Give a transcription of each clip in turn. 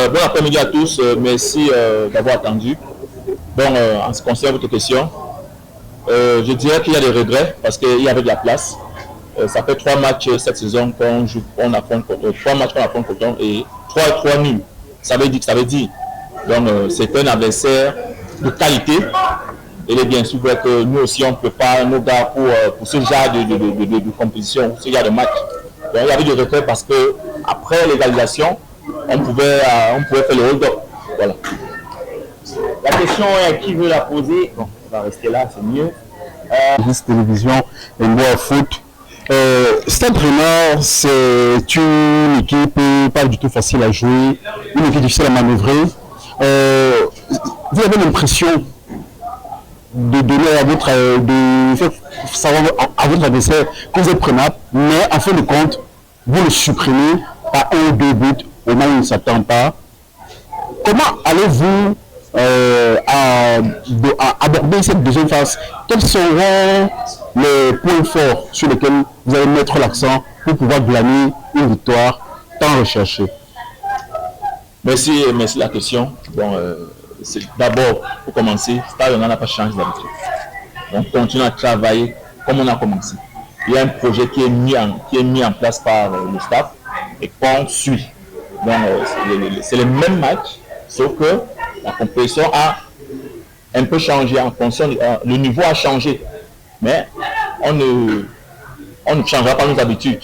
Bon après-midi à tous. Merci d'avoir attendu. Bon, en ce qui concerne votre question, je dirais qu'il y a des regrets parce qu'il y avait de la place. Ça fait 3 matchs cette saison qu'on joue, on affronte Coton. 3 matchs qu'on affronte Coton et 3 nuls. Ça veut dire. Donc, c'est un adversaire de qualité. Il est bien sûr vrai que nous aussi, on ne peut pas nos gars pour ce genre de compétition, ce genre de match. Donc, il y avait des regrets parce que après l'égalisation, on pouvait faire le hold-up. Voilà. La question est qui veut la poser? Bon, on va rester là, c'est mieux. Télévision et moi foot. Stade Rennais, c'est une équipe pas du tout facile à jouer, une équipe difficile à manœuvrer. Vous avez l'impression de donner à de faire savoir à votre adversaire que vous êtes prenable, mais en fin de compte, vous le supprimez par 1 ou 2 buts au moment où il ne s'attend pas. Comment allez-vous à aborder cette deuxième phase? Quels seront les points forts sur lesquels vous allez mettre l'accent pour pouvoir glaner une victoire tant recherchée? Merci de la question. Bon, d'abord, pour commencer, Stade Rennais n'a pas changé d'habitude. On continue à travailler comme on a commencé. Il y a un projet qui est mis en place par le staff et qu'on suit. Donc, c'est le même match, sauf que la compétition a un peu changé en fonction, le niveau a changé. Mais on ne changera pas nos habitudes.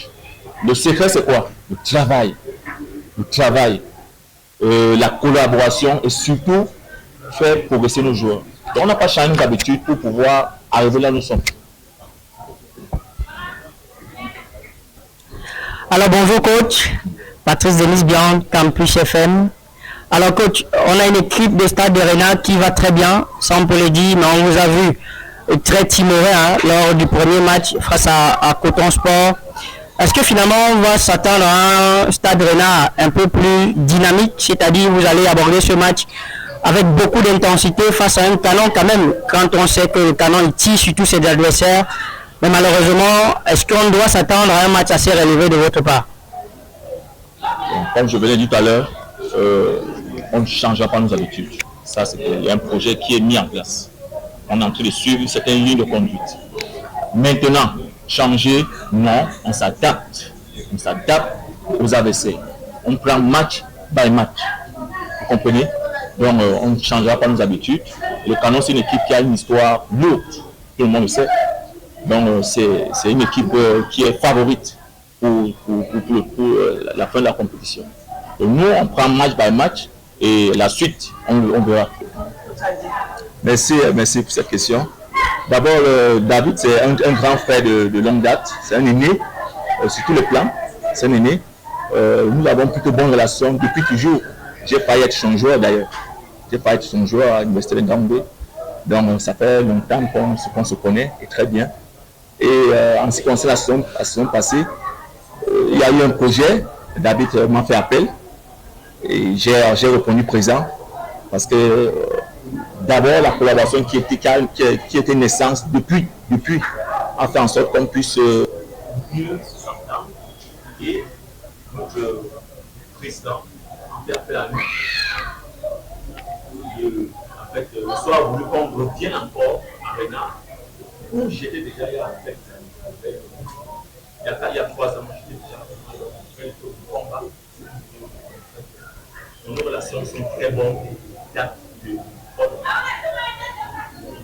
Le secret, c'est quoi? Le travail. La collaboration et surtout faire progresser nos joueurs. Donc, on n'a pas changé nos habitudes pour pouvoir arriver là où nous sommes. Alors bonjour coach, Patrice Denis Bian, Campus FM. Alors coach, on a une équipe de Stade Rennais qui va très bien, ça on peut le dire, mais on vous a vu très timoré lors du premier match face à Coton Sport. Est-ce que finalement on va s'attendre à un Stade Rennais un peu plus dynamique, c'est-à-dire vous allez aborder ce match avec beaucoup d'intensité face à un Canon quand même, quand on sait que le Canon il tire sur tous ses adversaires, mais malheureusement, est-ce qu'on doit s'attendre à un match assez relevé de votre part? Comme je venais dit tout à l'heure, on ne changera pas nos habitudes. Ça, il y a un projet qui est mis en place. On est en train de suivre certaines lignes de conduite. Maintenant, changer, non, on s'adapte. On s'adapte aux adversaires. On prend match by match. Vous comprenez? Donc, on ne changera pas nos habitudes. Le Canon, c'est une équipe qui a une histoire lourde. Tout le monde le sait. Donc, c'est une équipe qui est favorite pour la fin de la compétition. Donc, nous, on prend match by match et la suite, on verra. Merci pour cette question. D'abord, David, c'est un grand frère de longue date. C'est un aîné sur tous les plans. C'est un aîné. Nous avons plutôt bonne relation depuis toujours. J'ai failli être son joueur d'ailleurs. J'ai failli être son joueur à l'Université de Gambé. Donc, ça fait longtemps qu'on se connaît et très bien. Et en ce qui concerne la saison passée, il y a eu un projet. David m'a fait appel et j'ai répondu présent parce que d'abord la collaboration qui était naissance depuis a fait en sorte qu'on puisse mieux s'entendre et notre président a fait appel à nous. En fait, le soir a voulu qu'on revienne encore à Renard où j'étais déjà il y a 3 ans, j'étais déjà en train de combat. Nos relations sont très bonnes.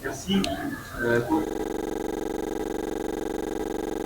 Merci.